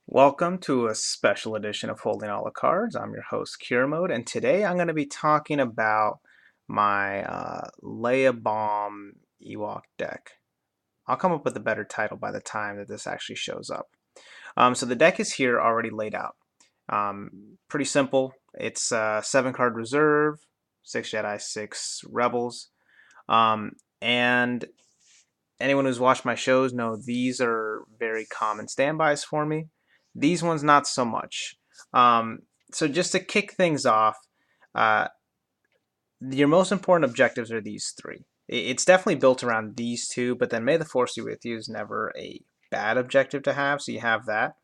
Welcome to a special edition of Holding All the Cards. I'm your host, Kiramode, and today I'm going to be talking about my Leia Ewok deck. I'll come up with a better title by the time that this actually shows up. So the deck is here already laid out. Pretty simple. It's 7 card reserve, 6 Jedi, 6 Rebels. And anyone who's watched my shows know these are very common standbys for me. These ones not so much. So just to kick things off, uh, your most important objectives are these three. It's definitely built around these two, but then May the Force be with you is never a bad objective to have, so you have that.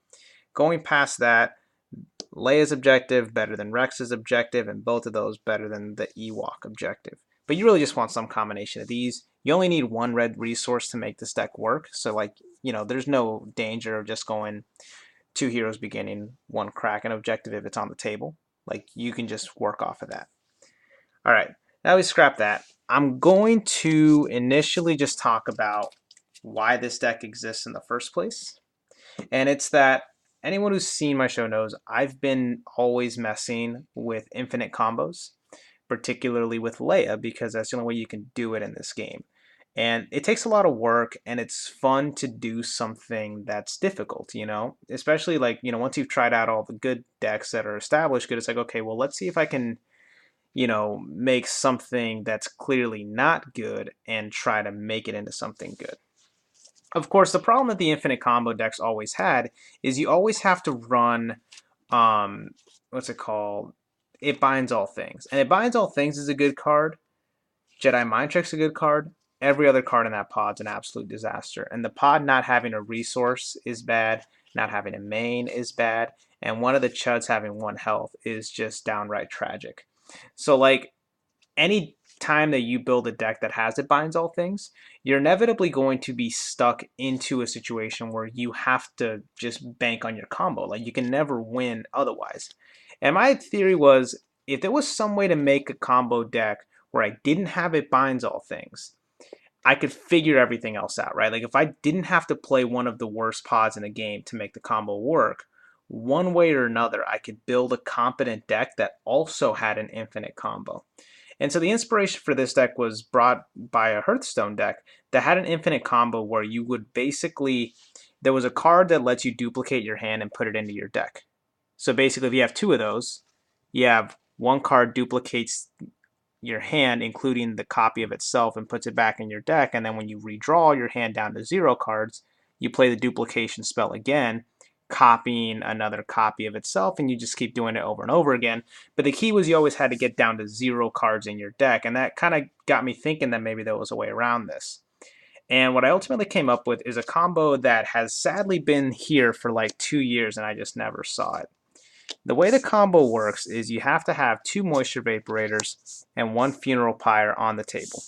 Going past that, Leia's objective better than Rex's objective, and both of those better than the Ewok objective. But you really just want some combination of these. You only need one red resource to make this deck work, so there's no danger of just going 2 heroes beginning, 1 Kraken objective if it's on the table. Like, you can just work off of that. All right, now we scrap that. I'm going to initially just talk about why this deck exists in the first place. And it's that anyone who's seen my show knows I've been always messing with infinite combos, particularly with Leia, because that's the only way you can do it in this game. And it takes a lot of work, and it's fun to do something that's difficult, especially once you've tried out all the good decks that are established good, it's like, okay, well, let's see if I can, make something that's clearly not good and try to make it into something good. Of course, the problem that the infinite combo decks always had is you always have to run, what's it called? It Binds All Things. And It Binds All Things is a good card. Jedi Mind Trick's a good card. Every other card in that pod's an absolute disaster. And the pod not having a resource is bad. Not having a main is bad. And one of the chuds having 1 health is just downright tragic. So, any time that you build a deck that has It Binds All Things, you're inevitably going to be stuck into a situation where you have to just bank on your combo. Like, you can never win otherwise. And my theory was, if there was some way to make a combo deck where I didn't have It Binds All Things, I could figure everything else out, right? Like, if I didn't have to play one of the worst pods in the game to make the combo work, one way or another, I could build a competent deck that also had an infinite combo. And so the inspiration for this deck was brought by a Hearthstone deck that had an infinite combo where you would basically, there was a card that lets you duplicate your hand and put it into your deck. So basically, if you have 2 of those, you have 1 card duplicates your hand, including the copy of itself, and puts it back in your deck. And then when you redraw your hand down to 0 cards, you play the duplication spell again, copying another copy of itself, and you just keep doing it over and over again. But the key was you always had to get down to 0 cards in your deck, and that kind of got me thinking that maybe there was a way around this. And what I ultimately came up with is a combo that has sadly been here for like 2 years, and I just never saw it. The way the combo works is you have to have 2 Moisture Vaporators and 1 Funeral Pyre on the table.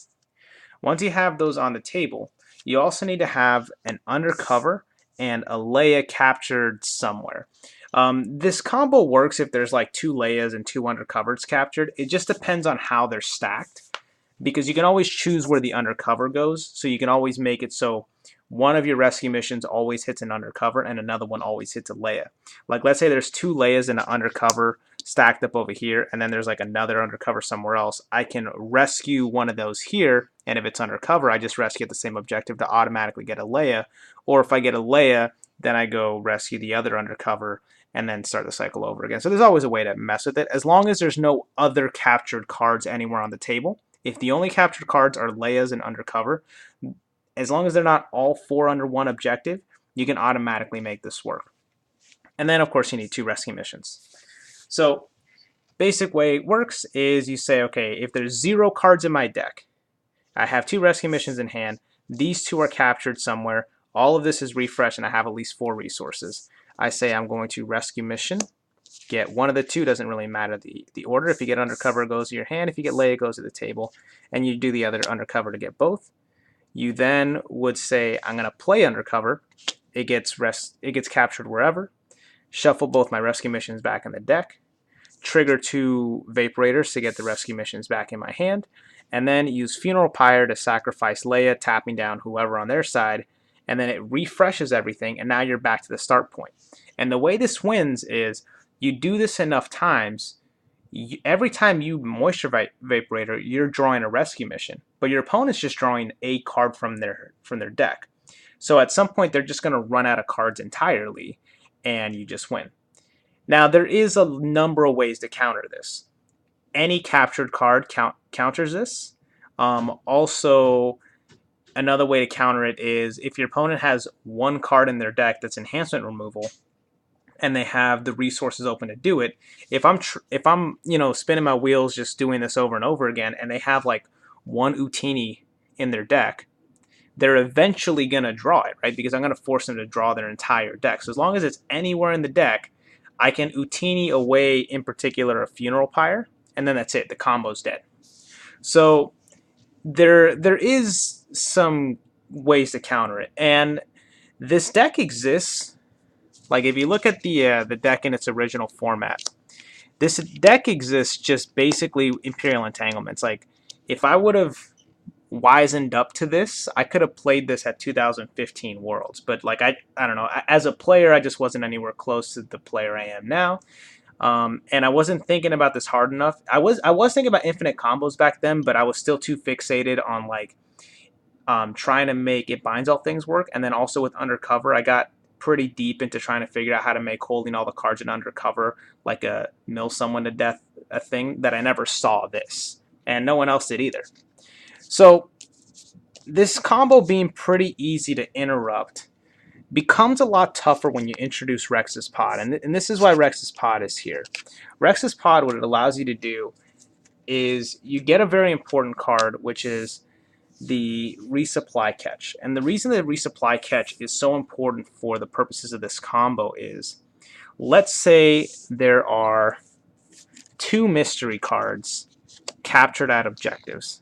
Once you have those on the table, you also need to have an Undercover and a Leia captured somewhere. This combo works if there's like 2 Leias and 2 Undercovers captured. It just depends on how they're stacked, because you can always choose where the Undercover goes, so you can always make it so one of your rescue missions always hits an Undercover and another one always hits a Leia. Like, let's say there's 2 Leias and an Undercover stacked up over here, and then there's like another Undercover somewhere else. I can rescue one of those here, and if it's Undercover, I just rescue the same objective to automatically get a Leia. Or if I get a Leia, then I go rescue the other Undercover and then start the cycle over again. So there's always a way to mess with it, as long as there's no other captured cards anywhere on the table. If the only captured cards are Leia's and Undercover, as long as they're not all 4 under 1 objective, you can automatically make this work. And then, of course, you need 2 rescue missions. So, basic way it works is you say, okay, if there's 0 cards in my deck, I have 2 rescue missions in hand, these 2 are captured somewhere, all of this is refreshed, and I have at least 4 resources. I say I'm going to rescue mission, get one of the 2, doesn't really matter the order. If you get Undercover, it goes to your hand. If you get Leia, it goes to the table. And you do the other Undercover to get both. You then would say, I'm going to play Undercover. It gets captured wherever. Shuffle both my rescue missions back in the deck. Trigger 2 Vaporators to get the rescue missions back in my hand. And then use Funeral Pyre to sacrifice Leia, tapping down whoever on their side. and then it refreshes everything, and now you're back to the start point. And the way this wins is you do this enough times. Every time you moisture vaporator, you're drawing a rescue mission, but your opponent's just drawing a card from their deck. So at some point, they're just going to run out of cards entirely, and you just win. Now, there is a number of ways to counter this. Any captured card counters this. Also, another way to counter it is if your opponent has one card in their deck that's enhancement removal, and they have the resources open to do it. If I'm spinning my wheels just doing this over and over again, and they have like one Utini in their deck, they're eventually gonna draw it, right? Because I'm gonna force them to draw their entire deck. So as long as it's anywhere in the deck, I can Utini away, in particular, a Funeral Pyre, and then that's it. The combo's dead. So there is some ways to counter it, and this deck exists. Like if you look at the deck in its original format, this deck exists just basically Imperial Entanglements. Like if I would have wisened up to this, I could have played this at 2015 Worlds. But like I don't know. As a player, I just wasn't anywhere close to the player I am now. And I wasn't thinking about this hard enough. I was thinking about infinite combos back then, but I was still too fixated on like trying to make It Binds All Things work. And then also with Undercover, I got pretty deep into trying to figure out how to make holding all the cards in Undercover like a mill someone to death a thing that I never saw this, and no one else did either. So this combo being pretty easy to interrupt becomes a lot tougher when you introduce Rex's Pod, and this is why Rex's Pod is here. Rex's Pod, what it allows you to do is you get a very important card, which is the resupply catch. And the reason that resupply catch is so important for the purposes of this combo is, let's say there are 2 mystery cards captured at objectives.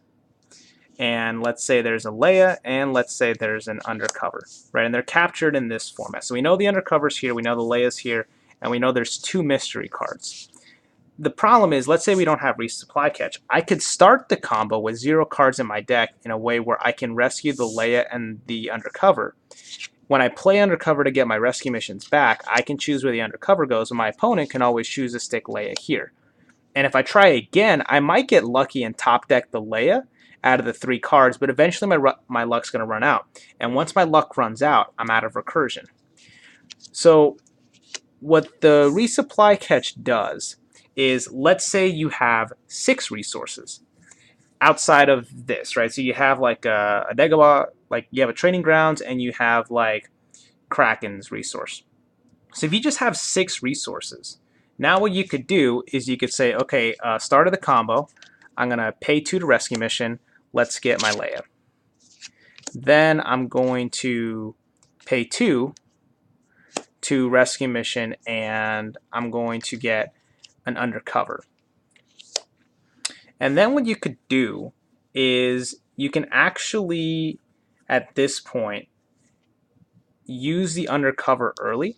And let's say there's a Leia, and let's say there's an Undercover, right? And they're captured in this format. So we know the Undercover's here, we know the Leia's here, and we know there's 2 mystery cards. The problem is, let's say we don't have resupply catch. I could start the combo with 0 cards in my deck in a way where I can rescue the Leia and the Undercover. When I play Undercover to get my rescue missions back, I can choose where the Undercover goes, and my opponent can always choose to stick Leia here. And if I try again, I might get lucky and top deck the Leia out of the 3 cards, but eventually my luck's going to run out. And once my luck runs out, I'm out of recursion. So what the resupply catch does is, let's say you have 6 resources outside of this, right? So you have like a Dagobah, like you have a Training Grounds, and you have like Kraken's resource. So if you just have 6 resources, now what you could do is you could say, okay, start of the combo, I'm going to pay 2 to rescue mission, let's get my Leia. Then I'm going to pay 2 to rescue mission, and I'm going to get an Undercover. And then what you could do is you can actually, at this point, use the Undercover early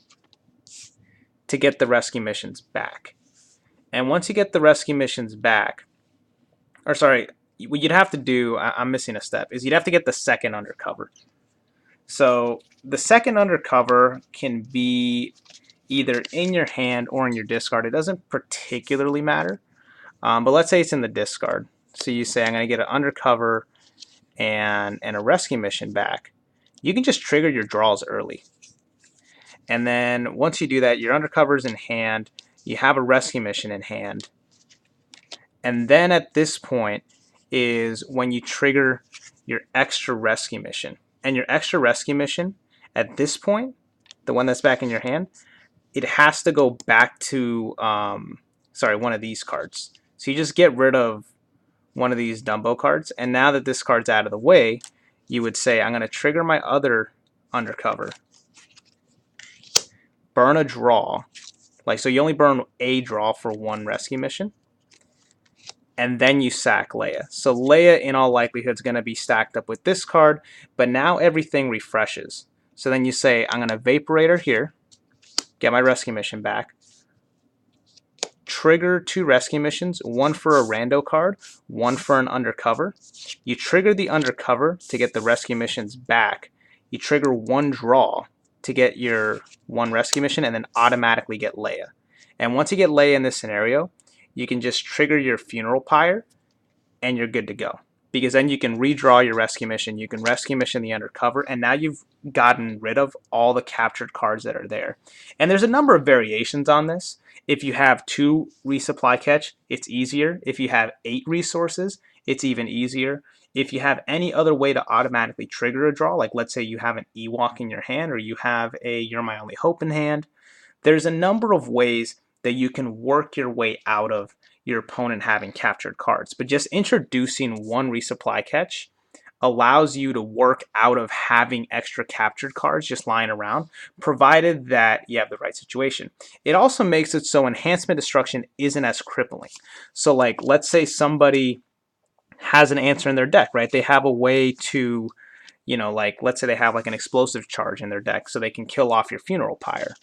to get the rescue missions back. And once you get the rescue missions back, or sorry, what you'd have to do, I'm missing a step, is you'd have to get the second Undercover. So the second Undercover can be either in your hand or in your discard. It doesn't particularly matter, but let's say it's in the discard. So you say, I'm going to get an Undercover and a rescue mission back. You can just trigger your draws early. And then once you do that, your Undercover's in hand, you have a rescue mission in hand. And then at this point is when you trigger your extra rescue mission. And your extra rescue mission, at this point, the one that's back in your hand, it has to go back to, one of these cards. So you just get rid of one of these Dumbo cards, and now that this card's out of the way, you would say, I'm going to trigger my other Undercover, burn a draw, so you only burn a draw for 1 rescue mission, and then you sack Leia. So Leia, in all likelihood, is going to be stacked up with this card, but now everything refreshes. So then you say, I'm going to Vaporator here, get my rescue mission back, trigger 2 rescue missions, 1 for a rando card, 1 for an Undercover. You trigger the Undercover to get the rescue missions back. you trigger one draw to get your one rescue mission and then automatically get Leia. And once you get Leia in this scenario, you can just trigger your funeral pyre and you're good to go. Because then you can redraw your rescue mission, you can rescue mission the undercover, and now you've gotten rid of all the captured cards that are there. And there's a number of variations on this. If you have 2 resupply catch, it's easier. If you have 8 resources, it's even easier. If you have any other way to automatically trigger a draw, like let's say you have an Ewok in your hand or you have a You're My Only Hope in hand, there's a number of ways that you can work your way out of your opponent having captured cards. But just introducing 1 resupply catch allows you to work out of having extra captured cards just lying around, provided that you have the right situation. It also makes it so enhancement destruction isn't as crippling. So like, let's say somebody has an answer in their deck, right? They have a way to, like, let's say they have like an explosive charge in their deck so they can kill off your funeral pyre.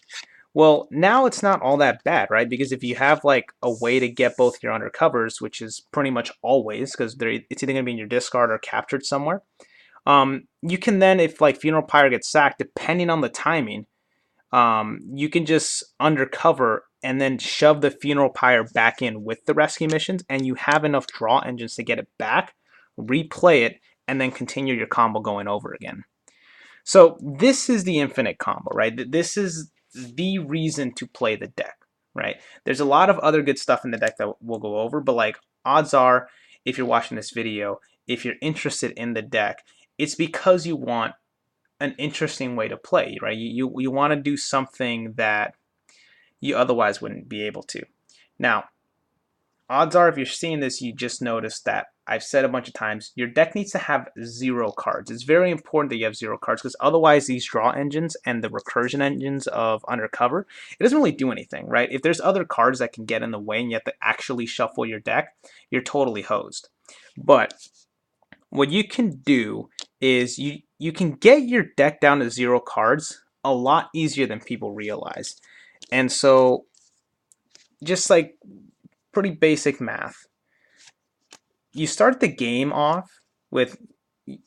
Well, now it's not all that bad, right? Because if you have like a way to get both your undercovers, which is pretty much always, because it's either going to be in your discard or captured somewhere, you can then, if like Funeral Pyre gets sacked, depending on the timing, you can just undercover and then shove the Funeral Pyre back in with the rescue missions, and you have enough draw engines to get it back, replay it, and then continue your combo going over again. So this is the infinite combo, right? This is the reason to play the deck, right? There's a lot of other good stuff in the deck that we'll go over, but like odds are, if you're watching this video, if you're interested in the deck, it's because you want an interesting way to play, right? You want to do something that you otherwise wouldn't be able to. Now, odds are if you're seeing this, you just noticed that I've said a bunch of times, your deck needs to have 0 cards. It's very important that you have 0 cards because otherwise these draw engines and the recursion engines of Undercover, it doesn't really do anything, right? If there's other cards that can get in the way and you have to actually shuffle your deck, you're totally hosed. But what you can do is you can get your deck down to 0 cards a lot easier than people realize. And so just like pretty basic math. You start the game off with,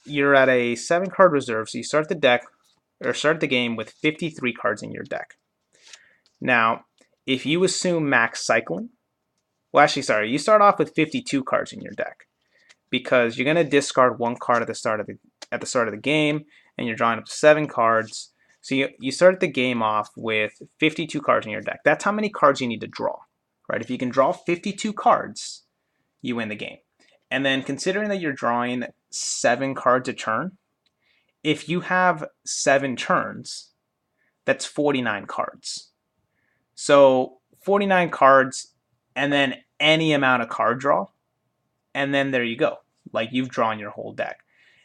you're at a 7-card reserve, so you start the game with 53 cards in your deck. Now, if you assume max cycling, well, actually, sorry, you start off with 52 cards in your deck because you're going to discard 1 card at the start of the game, and you're drawing up to 7 cards. So you start the game off with 52 cards in your deck. That's how many cards you need to draw, right? If you can draw 52 cards, you win the game. And then considering that you're drawing 7 cards a turn, if you have 7 turns, that's 49 cards. So 49 cards and then any amount of card draw, and then there you go. Like, you've drawn your whole deck.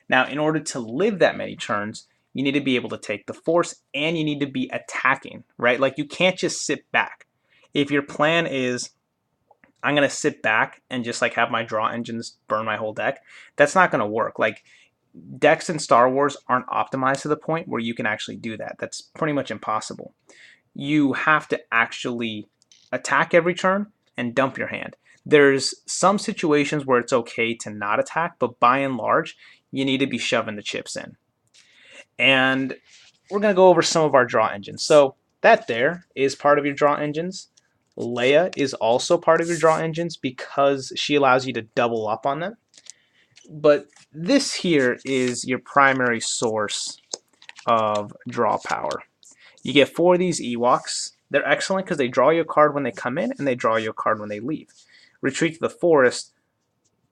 Now, in order to live that many turns, you need to be able to take the force and you need to be attacking, right? Like, you can't just sit back. If your plan is, I'm going to sit back and just like have my draw engines burn my whole deck, that's not going to work. Like, decks in Star Wars aren't optimized to the point where you can actually do that. That's pretty much impossible. You have to actually attack every turn and dump your hand. There's some situations where it's okay to not attack, but by and large, you need to be shoving the chips in. And we're going to go over some of our draw engines. So that there is part of your draw engines. Leia is also part of your draw engines because she allows you to double up on them. But this here is your primary source of draw power. You get 4 of these Ewoks. They're excellent because they draw you a card when they come in and they draw you a card when they leave. Retreat to the Forest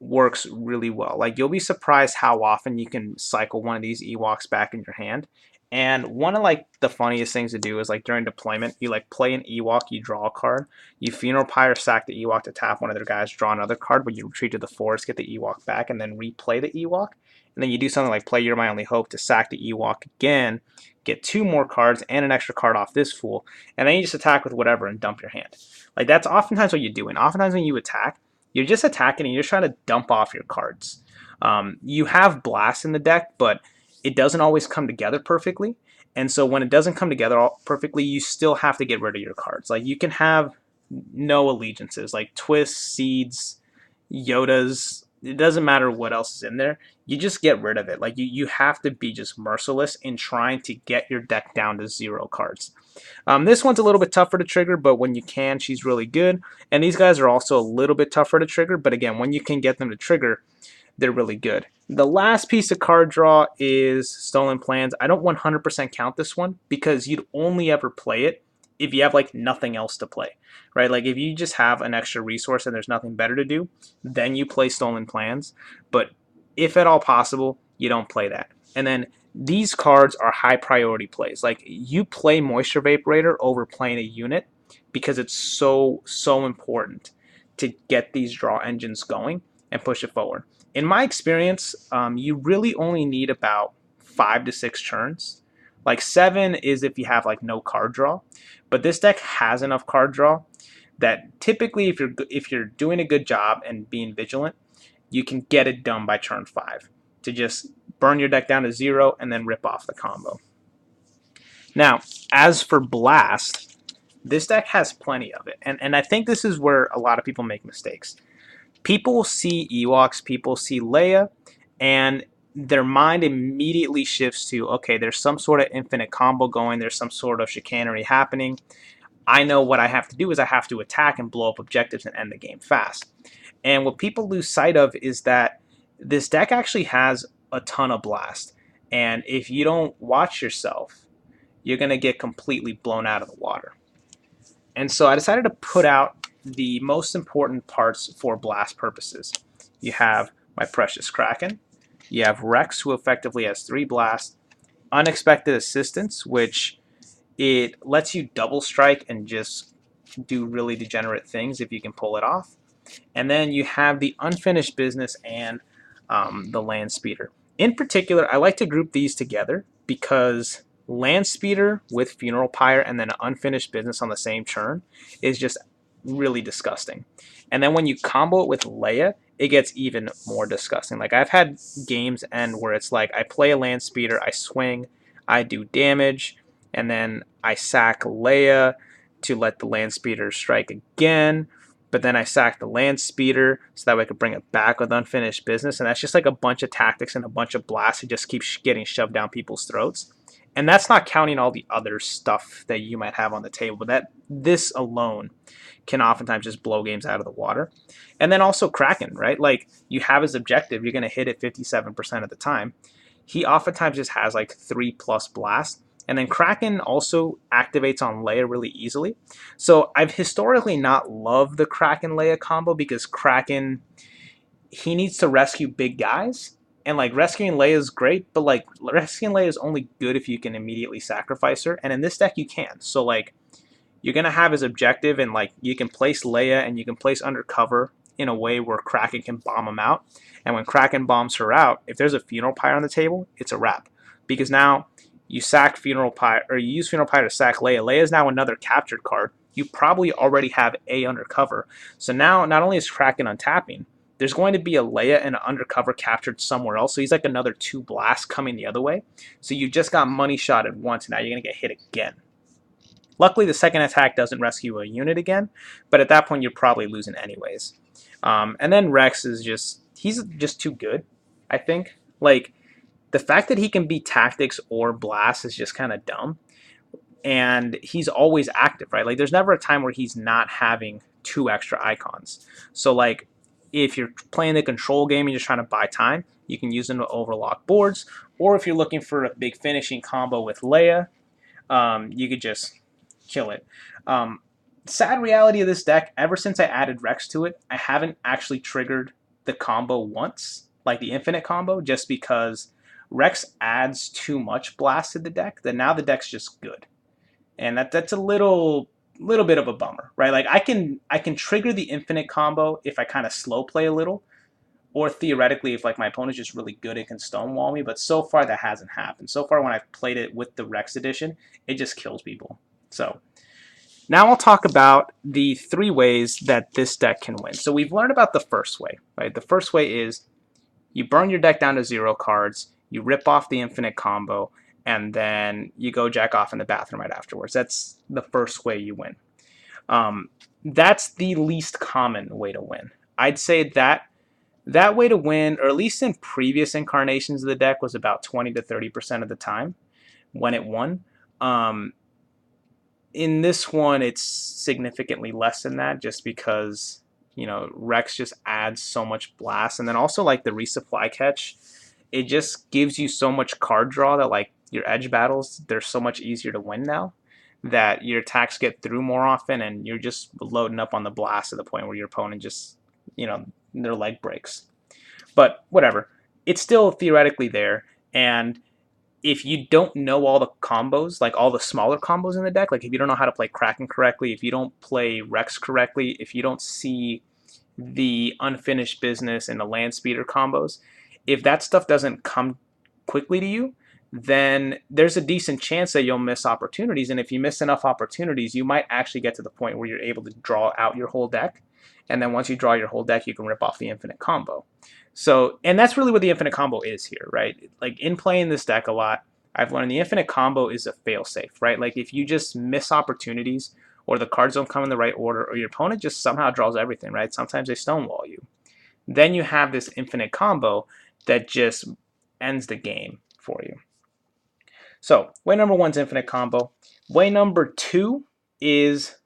works really well. Like, you'll be surprised how often you can cycle one of these Ewoks back in your hand. And one of like the funniest things to do is like during deployment, you like play an Ewok, you draw a card, you Funeral Pyre sack the Ewok to tap one of their guys, draw another card, but you retreat to the forest, get the Ewok back, and then replay the Ewok. And then you do something like play You're My Only Hope to sack the Ewok again, get 2 more cards and an extra card off this fool, and then you just attack with whatever and dump your hand. Like, that's oftentimes what you're doing. Oftentimes when you attack, you're just attacking and you're just trying to dump off your cards. You have Blast in the deck, but it doesn't always come together perfectly. And so when it doesn't come together perfectly, you still have to get rid of your cards. Like, you can have no allegiances, like Twists, Seeds, Yodas. It doesn't matter what else is in there. you just get rid of it. Like you have to be just merciless in trying to get your deck down to 0 cards. This one's a little bit tougher to trigger, but when you can, she's really good. And these guys are also a little bit tougher to trigger, but again, when you can get them to trigger, they're really good. The last piece of card draw is Stolen Plans. I don't 100% count this one because you'd only ever play it if you have like nothing else to play, right? Like if you just have an extra resource and there's nothing better to do, then you play Stolen Plans. But if at all possible, you don't play that. And then these cards are high priority plays. Like you play Moisture Vaporator over playing a unit because it's so important to get these draw engines going and push it forward. In my experience, you really only need about 5 to 6 turns. Like 7 is if you have like no card draw, but this deck has enough card draw that typically if you're doing a good job and being vigilant, you can get it done by turn 5 to just burn your deck down to 0 and then rip off the combo. Now, as for Blast, this deck has plenty of it, and I think this is where a lot of people make mistakes. People see Ewoks, people see Leia, and their mind immediately shifts to, okay, there's some sort of infinite combo going, there's some sort of chicanery happening. I know what I have to do is I have to attack and blow up objectives and end the game fast. And what people lose sight of is that this deck actually has a ton of blast. And if you don't watch yourself, you're going to get completely blown out of the water. And so I decided to put out the most important parts for blast purposes. You have my precious Kraken. You have Rex, who effectively has 3 blasts. Unexpected Assistance, which it lets you double strike and just do really degenerate things if you can pull it off. And then you have the Unfinished Business and the Land Speeder. In particular, I like to group these together because Land Speeder with Funeral Pyre and then an Unfinished Business on the same turn is just really disgusting. And then when you combo it with Leia, it gets even more disgusting. Like I've had games end where it's like I play a Land Speeder, I swing, I do damage, and then I sack Leia to let the Land Speeder strike again. But then I sack the Land Speeder so that way I could bring it back with Unfinished Business. And that's just like a bunch of tactics and a bunch of blasts that just keep getting shoved down people's throats. And that's not counting all the other stuff that you might have on the table. But this alone can oftentimes just blow games out of the water. And then also Kraken, right? Like you have his objective, you're going to hit it 57% of the time. He oftentimes just has like 3+ blasts. And then Kraken also activates on Leia really easily. So I've historically not loved the Kraken-Leia combo because Kraken, he needs to rescue big guys. And like rescuing Leia is great, but like rescuing Leia is only good if you can immediately sacrifice her. And in this deck you can. So like you're going to have his objective and like you can place Leia and you can place Undercover in a way where Kraken can bomb him out. And when Kraken bombs her out, if there's a Funeral Pyre on the table, it's a wrap. Because now you sack Funeral Pyre, or you use Funeral Pyre to sack Leia. Leia is now another captured card. You probably already have a Undercover. So now, not only is Kraken untapping, there's going to be a Leia and an Undercover captured somewhere else. So he's like another 2 blasts coming the other way. So you just got money shotted once, and now you're going to get hit again. Luckily, the second attack doesn't rescue a unit again, but at that point, you're probably losing anyways. And then Rex is he's just too good, I think. Like, the fact that he can be tactics or blast is just kind of dumb. And he's always active, right? Like there's never a time where he's not having 2 extra icons. So like if you're playing the control game and you're just trying to buy time, you can use them to overlock boards. Or if you're looking for a big finishing combo with Leia, you could just kill it. Sad reality of this deck, ever since I added Rex to it, I haven't actually triggered the combo once, like the infinite combo, just because Rex adds too much blast to the deck that now the deck's just good. And that's a little bit of a bummer, right? Like I can trigger the infinite combo if I kind of slow play a little, or theoretically if like my opponent's just really good and can stonewall me, but so far that hasn't happened. So far when I've played it with the Rex edition, it just kills people. So now I'll talk about the 3 ways that this deck can win. So we've learned about the first way, right? The first way is you burn your deck down to 0 cards, you rip off the infinite combo, and then you go jack off in the bathroom right afterwards. That's the first way you win. That's the least common way to win. I'd say that That way to win, or at least in previous incarnations of the deck, was about 20 to 30% of the time when it won. Um, in this one, it's significantly less than that, just because Rex just adds so much blast, and then also like the resupply catch, it just gives you so much card draw that like your edge battles, they're so much easier to win now, that your attacks get through more often, and you're just loading up on the blast to the point where your opponent just their leg breaks. But whatever, it's still theoretically there, and if you don't know all the combos, like all the smaller combos in the deck, like if you don't know how to play Kraken correctly, if you don't play Rex correctly, if you don't see the unfinished business and the land speeder combos, if that stuff doesn't come quickly to you, then there's a decent chance that you'll miss opportunities. And if you miss enough opportunities, you might actually get to the point where you're able to draw out your whole deck. And then once you draw your whole deck, you can rip off the infinite combo. So, and that's really what the infinite combo is here, right? Like in playing this deck a lot, I've learned the infinite combo is a failsafe, right? Like if you just miss opportunities, or the cards don't come in the right order, or your opponent just somehow draws everything, right? Sometimes they stonewall you. Then you have this infinite combo that just ends the game for you. So, way number one is infinite combo. Way number two is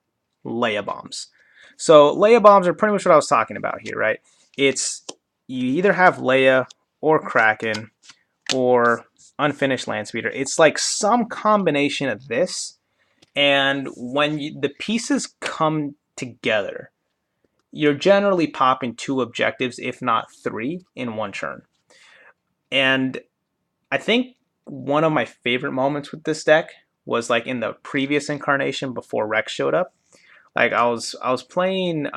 Leia bombs. So, Leia bombs are pretty much what I was talking about here, right? It's you either have Leia or Kraken or unfinished land speeder. It's like some combination of this, and when the pieces come together, you're generally popping two objectives, if not three, in one turn. And I think one of my favorite moments with this deck was like in the previous incarnation before Rex showed up. Like I was playing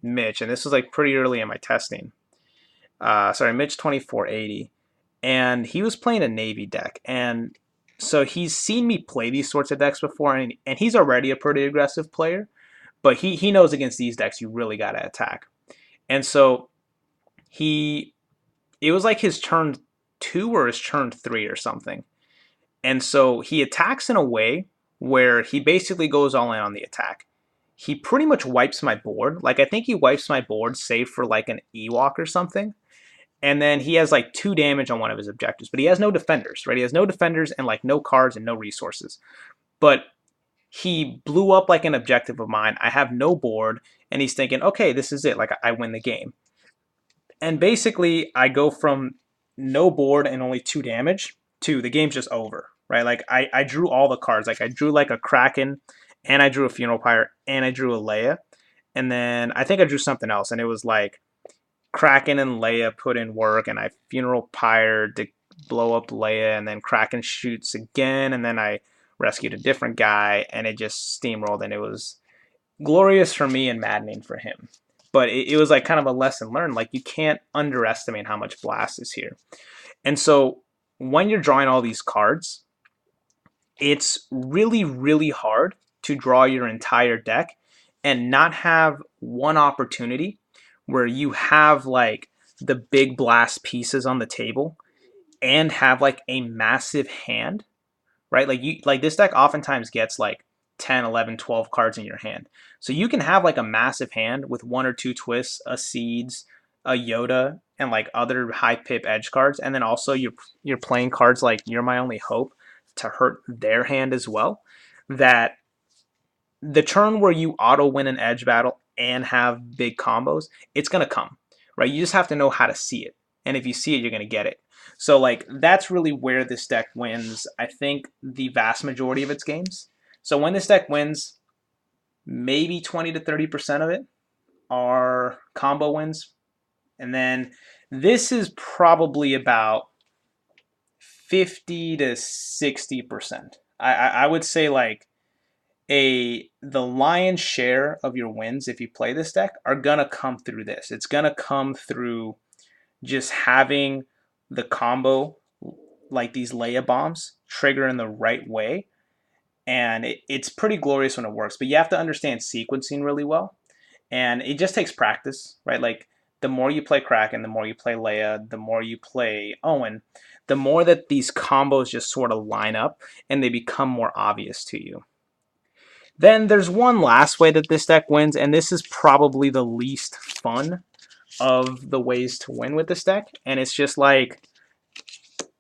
Mitch, and this was like pretty early in my testing. Mitch 2480, and he was playing a Navy deck, and so he's seen me play these sorts of decks before, and he's already a pretty aggressive player, but he knows against these decks you really gotta attack. And so it was like his turn 2 or his turn 3 or something. And so he attacks in a way where he basically goes all in on the attack. He pretty much wipes my board. Like I think he wipes my board save for like an Ewok or something. And then he has like 2 damage on one of his objectives, but he has no defenders, right? He has no defenders and like no cards and no resources. But he blew up like an objective of mine. I have no board, and he's thinking, okay, this is it. Like I win the game. And basically, I go from no board and only 2 damage to the game's just over, right? Like I drew all the cards. Like I drew like a Kraken, and I drew a Funeral Pyre, and I drew a Leia, and then I think I drew something else, and it was like Kraken and Leia put in work, and I Funeral Pyre to blow up Leia, and then Kraken shoots again, and then I rescued a different guy, and it just steamrolled, and it was glorious for me and maddening for him. But it was like kind of a lesson learned. Like you can't underestimate how much blast is here. And so when you're drawing all these cards, it's really, really hard to draw your entire deck and not have one opportunity where you have like the big blast pieces on the table and have like a massive hand, right? Like this deck oftentimes gets like 10, 11, 12 cards in your hand. So you can have like a massive hand with 1 or 2 twists, a Seeds, a Yoda, and like other high pip edge cards, and then also you're playing cards like You're My Only Hope to hurt their hand as well. That the turn where you auto win an edge battle and have big combos, it's gonna come, right? You just have to know how to see it, and if you see it, you're gonna get it. So like that's really where this deck wins, I think, the vast majority of its games. So when this deck wins, maybe 20 to 30% of it are combo wins. And then this is probably about 50 to 60%. I would say like the lion's share of your wins, if you play this deck, are gonna come through this. It's gonna come through just having the combo, like these Leia bombs, trigger in the right way, and it's pretty glorious when it works. But you have to understand sequencing really well, and it just takes practice, right? Like the more you play Kraken, the more you play Leia, the more you play Owen, the more that these combos just sort of line up and they become more obvious to you. Then there's one last way that this deck wins, and this is probably the least fun, of the ways to win with this deck, and it's just like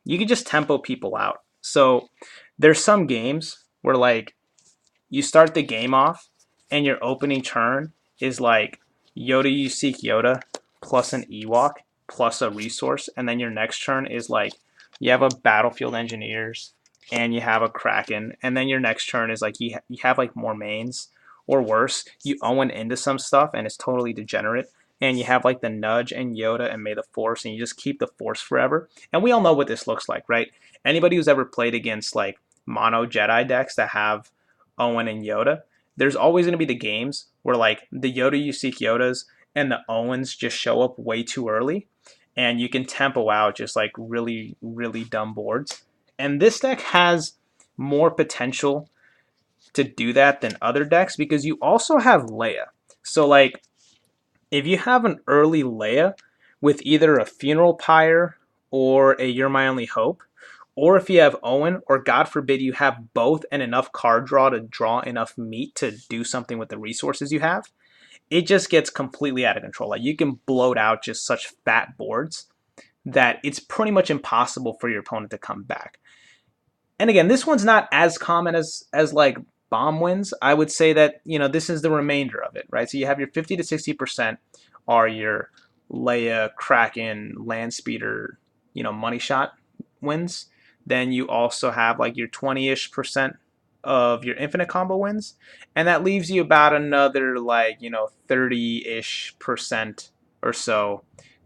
you can just tempo people out. So there's some games where like you start the game off and your opening turn is like Yoda you seek Yoda plus an Ewok plus a resource, and then your next turn is like you have a Battlefield Engineers and you have a Kraken, and then your next turn is like you have like more mains, or worse, you own into some stuff and it's totally degenerate, and you have like the Nudge and Yoda and May the Force, and you just keep the Force forever. And we all know what this looks like, right? Anybody who's ever played against like mono Jedi decks that have Owen and Yoda, there's always going to be the games where like the Yoda you seek Yodas and the Owens just show up way too early, and you can tempo out just like really, really dumb boards. And this deck has more potential to do that than other decks because you also have Leia. So like if you have an early Leia with either a Funeral Pyre or a You're My Only Hope, or if you have Owen, or God forbid you have both and enough card draw to draw enough meat to do something with the resources you have, it just gets completely out of control. Like you can bloat out just such fat boards that it's pretty much impossible for your opponent to come back. And again, this one's not as common as like bomb wins. I would say that, you know, this is the remainder of it, right? So you have your 50 to 60% are your Leia, Kraken, Land Speeder, you know, money shot wins. Then you also have like your 20-ish% of your infinite combo wins. And that leaves you about another like, you know, 30-ish% or so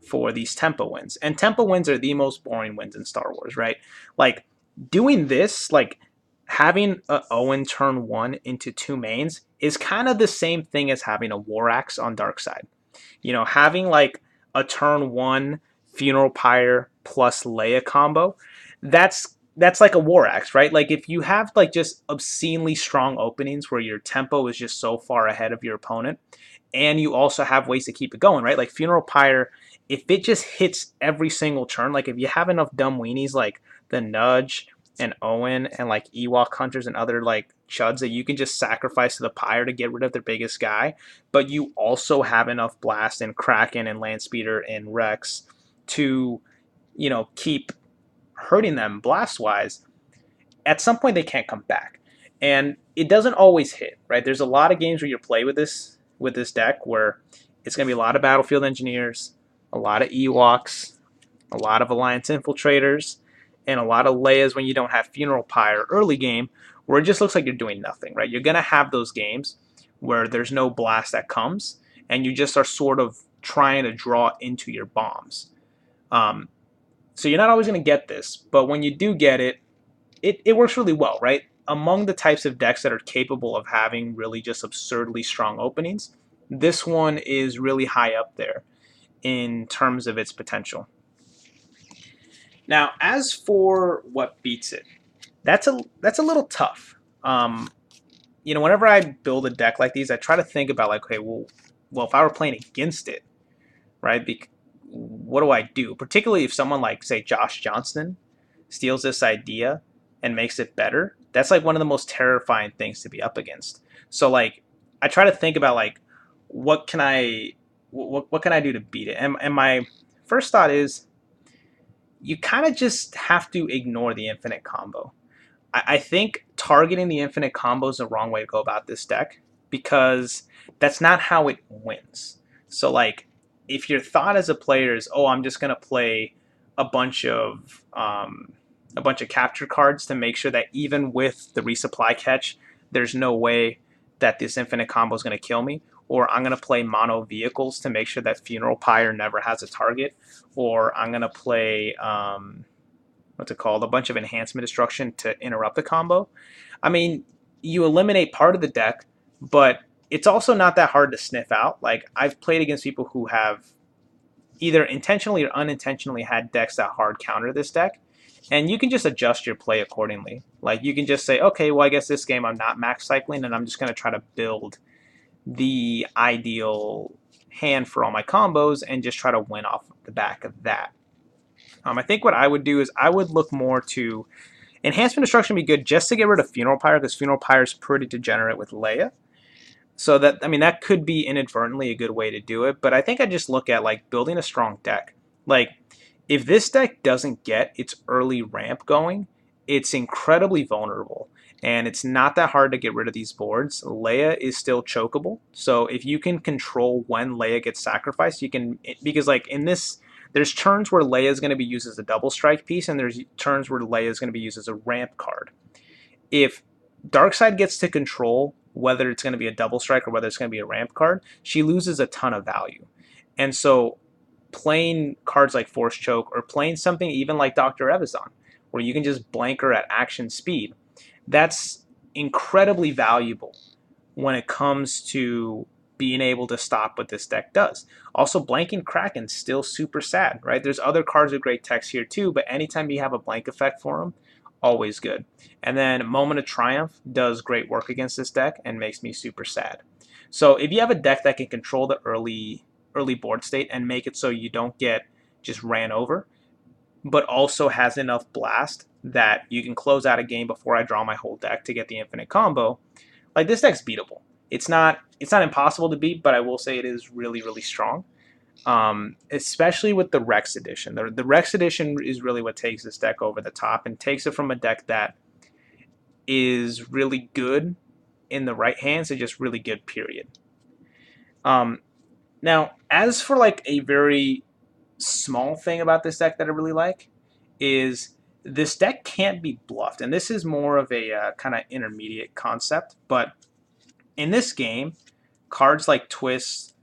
for these tempo wins. And tempo wins are the most boring wins in Star Wars, right? Like doing this, like having a Owen turn 1 into 2 mains is kind of the same thing as having a War Axe on Dark Side. You know, having like a turn 1 Funeral Pyre plus Leia combo, that's like a War Axe, right? Like if you have like just obscenely strong openings where your tempo is just so far ahead of your opponent, and you also have ways to keep it going, right? Like Funeral Pyre, if it just hits every single turn, like if you have enough dumb weenies like the Nudge and Owen and like Ewok Hunters and other like chuds that you can just sacrifice to the Pyre to get rid of their biggest guy, but you also have enough Blast and Kraken and Landspeeder and Rex to, you know, keep hurting them blast wise, at some point they can't come back. And it doesn't always hit, right? There's a lot of games where you play with this deck where it's going to be a lot of Battlefield Engineers, a lot of Ewoks, a lot of Alliance Infiltrators, and a lot of Leias when you don't have Funeral Pyre early game, where it just looks like you're doing nothing, right? You're going to have those games where there's no blast that comes, and you just are sort of trying to draw into your bombs. So you're not always going to get this, but when you do get it, it works really well, right? Among the types of decks that are capable of having really just absurdly strong openings, this one is really high up there in terms of its potential. Now, as for what beats it, that's a little tough. You know, whenever I build a deck like these, I try to think about like, okay, well, if I were playing against it, right? What do I do? Particularly if someone like, say, Josh Johnston steals this idea and makes it better. That's like one of the most terrifying things to be up against. So like, I try to think about like, what can I do to beat it? And my first thought is, you kind of just have to ignore the infinite combo. I think targeting the infinite combo is the wrong way to go about this deck because that's not how it wins. So like, if your thought as a player is, oh, I'm just gonna play a bunch of capture cards to make sure that even with the resupply catch, there's no way that this infinite combo is gonna kill me, or I'm gonna play mono vehicles to make sure that Funeral Pyre never has a target, or I'm gonna play what's it called, a bunch of enhancement destruction to interrupt the combo. I mean, you eliminate part of the deck, but it's also not that hard to sniff out. Like I've played against people who have either intentionally or unintentionally had decks that hard counter this deck, and you can just adjust your play accordingly. Like you can just say, okay, well I guess this game I'm not max cycling and I'm just going to try to build the ideal hand for all my combos and just try to win off the back of that. I think what I would do is I would look more to enhancement destruction be good just to get rid of Funeral Pyre because Funeral Pyre is pretty degenerate with Leia. So that, I mean, that could be inadvertently a good way to do it, but I think I just look at like building a strong deck. Like if this deck doesn't get its early ramp going, it's incredibly vulnerable. And it's not that hard to get rid of these boards. Leia is still chokeable. So if you can control when Leia gets sacrificed, you can, because like in this, there's turns where Leia is going to be used as a double strike piece, and there's turns where Leia is going to be used as a ramp card. If Darkseid gets to control whether it's going to be a double strike or whether it's going to be a ramp card, she loses a ton of value. And so playing cards like Force Choke or playing something even like Dr. Evazan, where you can just blank her at action speed, that's incredibly valuable when it comes to being able to stop what this deck does. Also, blanking Kraken's still super sad, right? There's other cards with great text here too, but anytime you have a blank effect for them, always good. And then Moment of Triumph does great work against this deck and makes me super sad. So if you have a deck that can control the early board state and make it so you don't get just ran over, but also has enough blast that you can close out a game before I draw my whole deck to get the infinite combo, like this deck's beatable. It's not impossible to beat, but I will say it is really really strong. Especially with the Rex edition. The Rex edition is really what takes this deck over the top and takes it from a deck that is really good in the right hands to just really good, period. Um, Now, as for like a very small thing about this deck that I really like, is this deck can't be bluffed. And this is more of a kind of intermediate concept, but in this game, cards like Twist,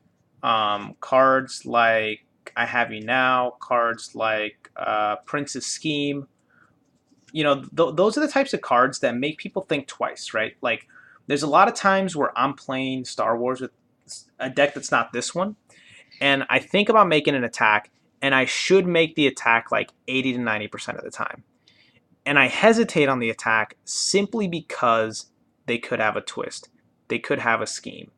cards like I Have You Now, cards like Prince's Scheme, those are the types of cards that make people think twice, right? Like, there's a lot of times where I'm playing Star Wars with a deck that's not this one, and I think about making an attack, and I should make the attack like 80 to 90% of the time. And I hesitate on the attack simply because they could have a twist. They could have a scheme.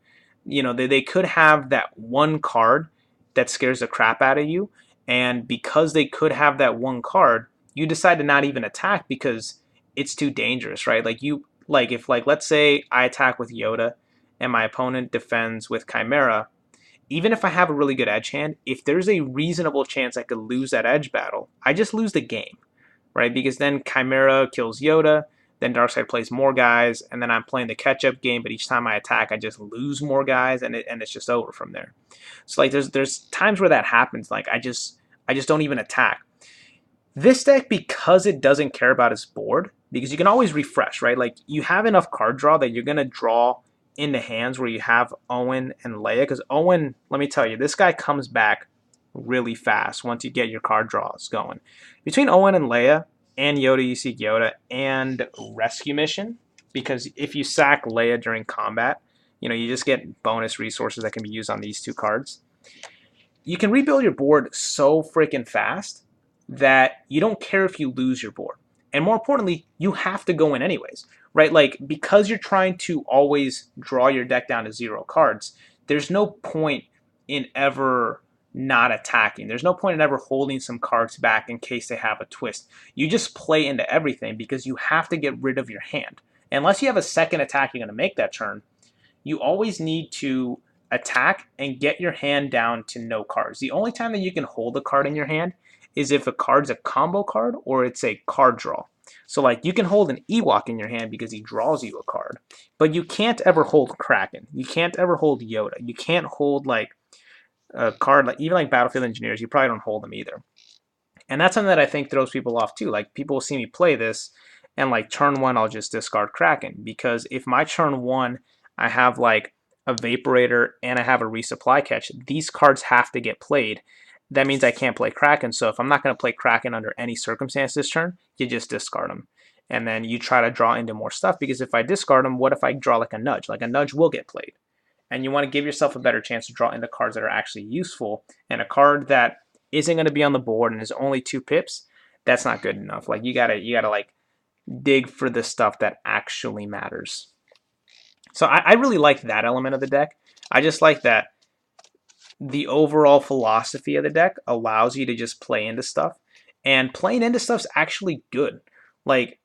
They could have that one card that scares the crap out of you. And because they could have that one card, you decide to not even attack because it's too dangerous, right? If let's say I attack with Yoda and my opponent defends with Chimera, even if I have a really good edge hand, if there's a reasonable chance I could lose that edge battle, I just lose the game, right? Because then Chimera kills Yoda, then Darkseid plays more guys, and then I'm playing the catch-up game, but each time I attack, I just lose more guys, and it's just over from there. So like there's times where that happens, like I just don't even attack. This deck, because it doesn't care about its board, because you can always refresh, right? Like you have enough card draw that you're gonna draw in the hands where you have Owen and Leia, because Owen, let me tell you, this guy comes back really fast once you get your card draws going. Between Owen and Leia and Yoda, you seek Yoda and Rescue Mission, because if you sack Leia during combat, you just get bonus resources that can be used on these two cards. You can rebuild your board so freaking fast that you don't care if you lose your board. And more importantly, you have to go in anyways, right? Like, because you're trying to always draw your deck down to 0 cards, there's no point in ever not attacking. There's no point in ever holding some cards back in case they have a twist. You just play into everything because you have to get rid of your hand. Unless you have a second attack you're going to make that turn, you always need to attack and get your hand down to no cards. The only time that you can hold a card in your hand is if a card's a combo card or it's a card draw. So like you can hold an Ewok in your hand because he draws you a card, but you can't ever hold Kraken. You can't ever hold Yoda. You can't hold like a card like even like Battlefield Engineers. You probably don't hold them either. And that's something that I think throws people off too. Like people will see me play this and like turn 1 I'll just discard Kraken, because if my turn 1 I have like a Vaporator and I have a resupply catch, these cards have to get played. That means I can't play Kraken. So if I'm not going to play Kraken under any circumstance this turn, you just discard them. And then you try to draw into more stuff, because if I discard them, what if I draw like a nudge? Like a nudge will get played. And you want to give yourself a better chance to draw into cards that are actually useful. And a card that isn't going to be on the board and is only 2 pips, that's not good enough. Like you gotta like dig for the stuff that actually matters. So I really like that element of the deck. I just like that the overall philosophy of the deck allows you to just play into stuff, and playing into stuff's actually good. Like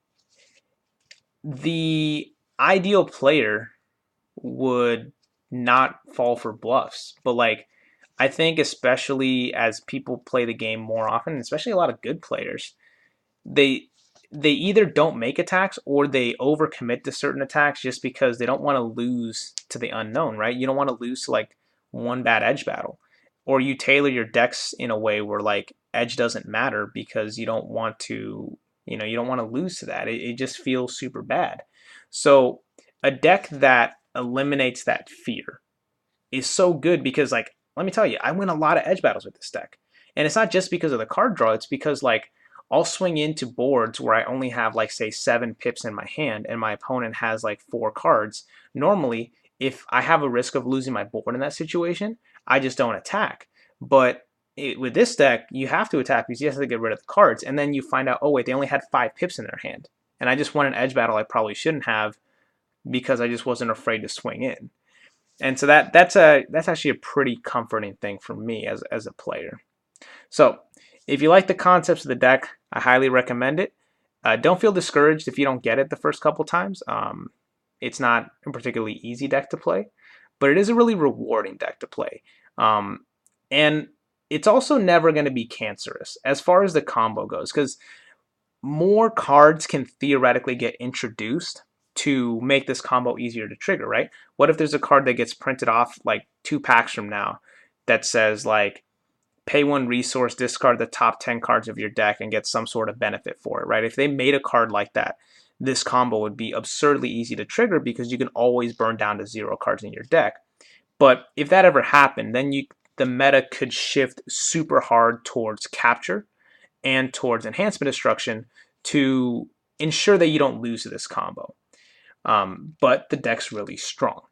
the ideal player would not fall for bluffs. But like, I think especially as people play the game more often, especially a lot of good players, they they either don't make attacks or they overcommit to certain attacks just because they don't want to lose to the unknown, right? You don't want to lose to like one bad edge battle. Or you tailor your decks in a way where like edge doesn't matter because you don't want to, you don't want to lose to that. It just feels super bad. So a deck that eliminates that fear is so good because like let me tell you, I win a lot of edge battles with this deck. And it's not just because of the card draw, it's because like I'll swing into boards where I only have like say 7 pips in my hand and my opponent has like 4 cards. Normally, if I have a risk of losing my board in that situation, I just don't attack. But with this deck, you have to attack because you have to get rid of the cards. And then you find out, oh wait, they only had 5 pips in their hand. And I just won an edge battle I probably shouldn't have because I just wasn't afraid to swing in. And so that's actually a pretty comforting thing for me as a player. So if you like the concepts of the deck, I highly recommend it. Don't feel discouraged if you don't get it the first couple times. It's not a particularly easy deck to play, but it is a really rewarding deck to play. And it's also never going to be cancerous as far as the combo goes, because more cards can theoretically get introduced to make this combo easier to trigger, right? What if there's a card that gets printed off like 2 packs from now that says like pay 1 resource, discard the top 10 cards of your deck and get some sort of benefit for it, right? If they made a card like that, this combo would be absurdly easy to trigger because you can always burn down to 0 cards in your deck. But if that ever happened, then the meta could shift super hard towards capture and towards enhancement destruction to ensure that you don't lose to this combo. But the deck's really strong.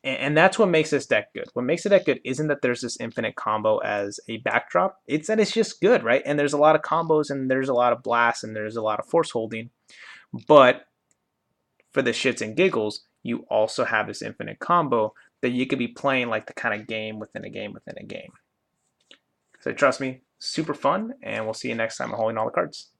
And that's what makes this deck good. What makes the deck good isn't that there's this infinite combo as a backdrop. It's that it's just good, right? And there's a lot of combos and there's a lot of blasts and there's a lot of force holding. But for the shits and giggles, you also have this infinite combo that you could be playing like the kind of game within a game within a game. So trust me, super fun, and we'll see you next time on Holding All the Cards.